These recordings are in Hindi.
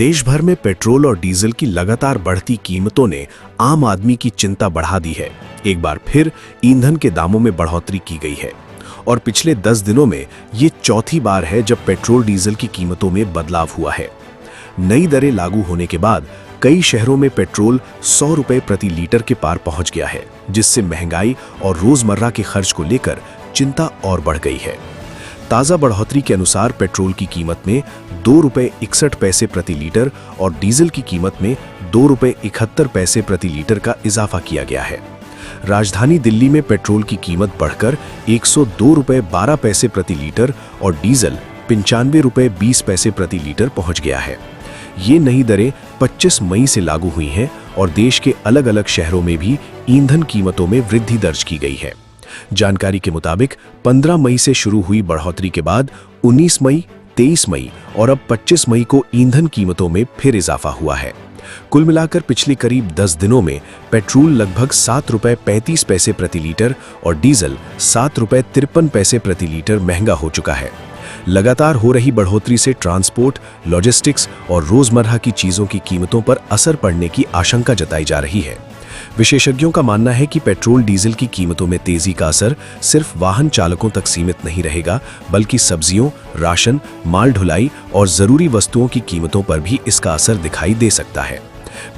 देश भर में पेट्रोल और डीजल की लगातार बढ़ती कीमतों ने आम आदमी की चिंता बढ़ा दी है। एक बार फिर ईंधन के दामों में बढ़ोतरी की गई है और पिछले 10 दिनों में ये चौथी बार है जब पेट्रोल डीजल की कीमतों में बदलाव हुआ है। नई दरें लागू होने के बाद कई शहरों में पेट्रोल 100 रुपए प्रति लीटर के पार पहुंच गया है, जिससे महंगाई और रोजमर्रा के खर्च को लेकर चिंता और बढ़ गई है। ताज़ा बढ़ोतरी के अनुसार पेट्रोल की कीमत में 2 रुपए 61 पैसे प्रति लीटर और डीजल की कीमत में 2 रुपए 71 पैसे प्रति लीटर का इजाफा किया गया है। राजधानी दिल्ली में पेट्रोल की कीमत बढ़कर 102 रुपए 12 पैसे प्रति लीटर और डीजल 95 रुपए 20 पैसे प्रति लीटर पहुंच गया है। ये नई दरें 25 मई से लागू हुई हैं और देश के अलग अलग शहरों में भी ईंधन कीमतों में वृद्धि दर्ज की गई है। जानकारी के मुताबिक 15 मई से शुरू हुई बढ़ोतरी के बाद 19 मई, 23 मई और अब 25 मई को ईंधन कीमतों में फिर इजाफा हुआ है। कुल मिलाकर पिछले करीब 10 दिनों में पेट्रोल लगभग 7 रुपए 35 पैसे प्रति लीटर और डीजल 7 रुपए 53 पैसे प्रति लीटर महंगा हो चुका है। लगातार हो रही बढ़ोतरी से ट्रांसपोर्ट, लॉजिस्टिक्स और रोजमर्रा की चीजों की कीमतों पर असर पड़ने की आशंका जताई जा रही है। विशेषज्ञों का मानना है कि पेट्रोल डीजल की कीमतों में तेजी का असर सिर्फ वाहन चालकों तक सीमित नहीं रहेगा, बल्कि सब्जियों, राशन, माल ढुलाई और जरूरी वस्तुओं की कीमतों पर भी इसका असर दिखाई दे सकता है।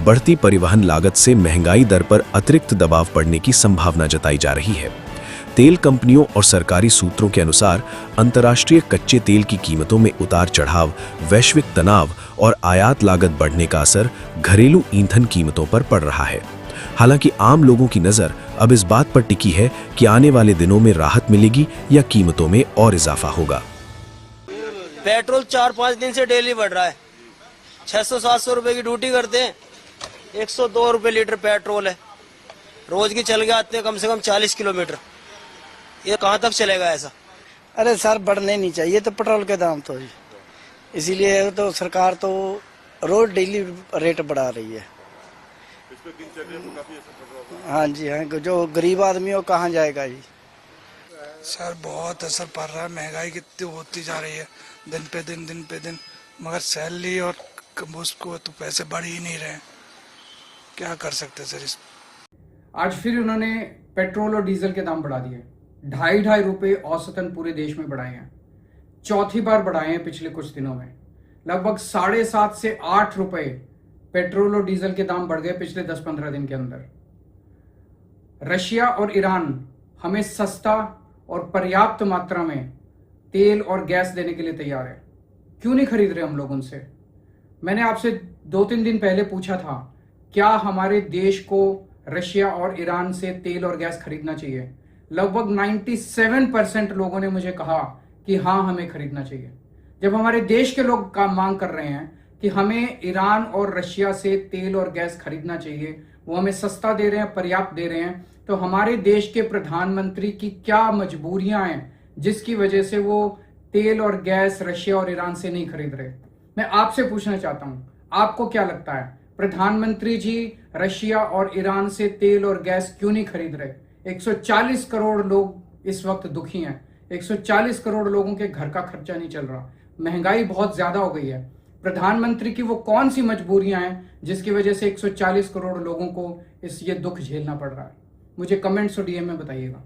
बढ़ती परिवहन लागत से महंगाई दर पर अतिरिक्त दबाव पड़ने की संभावना जताई जा रही है। तेल कंपनियों और सरकारी सूत्रों के अनुसार अंतर्राष्ट्रीय कच्चे तेल की कीमतों में उतार चढ़ाव, वैश्विक तनाव और आयात लागत बढ़ने का असर घरेलू ईंधन कीमतों पर पड़ रहा है। हालांकि आम लोगों की नजर अब इस बात पर टिकी है कि आने वाले दिनों में राहत मिलेगी या कीमतों में और इजाफा होगा। पेट्रोल 4-5 दिन से डेली बढ़ रहा है। 600-700 रुपए की ड्यूटी करते हैं, 102 रुपए लीटर पेट्रोल है। रोज की चल के आते हैं कम से कम 40 किलोमीटर। ये कहाँ तक चलेगा ऐसा? अरे सर, बढ़ने नहीं चाहिए तो पेट्रोल के दाम तो, इसीलिए तो सरकार तो रोज डेली रेट बढ़ा रही है। हाँ जी, हाँ, जो गरीब आदमी हो कहाँ जाएगा जी? सर बहुत असर पड़ रहा है, महंगाई कितनी होती जा रही है दिन पे दिन, मगर सैलरी और उसको तो पैसे बढ़ ही नहीं रहे। क्या कर सकते सर इस? आज फिर उन्होंने पेट्रोल और डीजल के दाम बढ़ा दिए। 2.5 रुपए औसतन पूरे देश में बढ़ाए हैं। चौथी बार बढ़ाए हैं पिछले कुछ दिनों में। लगभग 7.5 से 8 रुपए पेट्रोल और डीजल के दाम बढ़ गए पिछले 10-15 दिन के अंदर। रशिया और ईरान हमें सस्ता और पर्याप्त मात्रा में तेल और गैस देने के लिए तैयार है। क्यों नहीं खरीद रहे हम लोग उनसे? मैंने आपसे 2-3 दिन पहले पूछा था, क्या हमारे देश को रशिया और ईरान से तेल और गैस खरीदना चाहिए? लगभग 97% लोगों ने मुझे कहा कि हाँ, हमें खरीदना चाहिए। जब हमारे देश के लोग काम मांग कर रहे हैं कि हमें ईरान और रशिया से तेल और गैस खरीदना चाहिए, वो हमें सस्ता दे रहे हैं, पर्याप्त दे रहे हैं, तो हमारे देश के प्रधानमंत्री की क्या मजबूरियां हैं जिसकी वजह से वो तेल और गैस रशिया और ईरान से नहीं खरीद रहे? मैं आपसे पूछना चाहता हूं, आपको क्या लगता है प्रधानमंत्री जी रशिया और ईरान से तेल और गैस क्यों नहीं खरीद रहे? 140 करोड़ लोग इस वक्त दुखी हैं। 140 करोड़ लोगों के घर का खर्चा नहीं चल रहा। महंगाई बहुत ज्यादा हो गई है। प्रधानमंत्री की वो कौन सी मजबूरियां हैं जिसकी वजह से 140 करोड़ लोगों को ये दुख झेलना पड़ रहा है? मुझे कमेंट्स और डीएम में बताइएगा।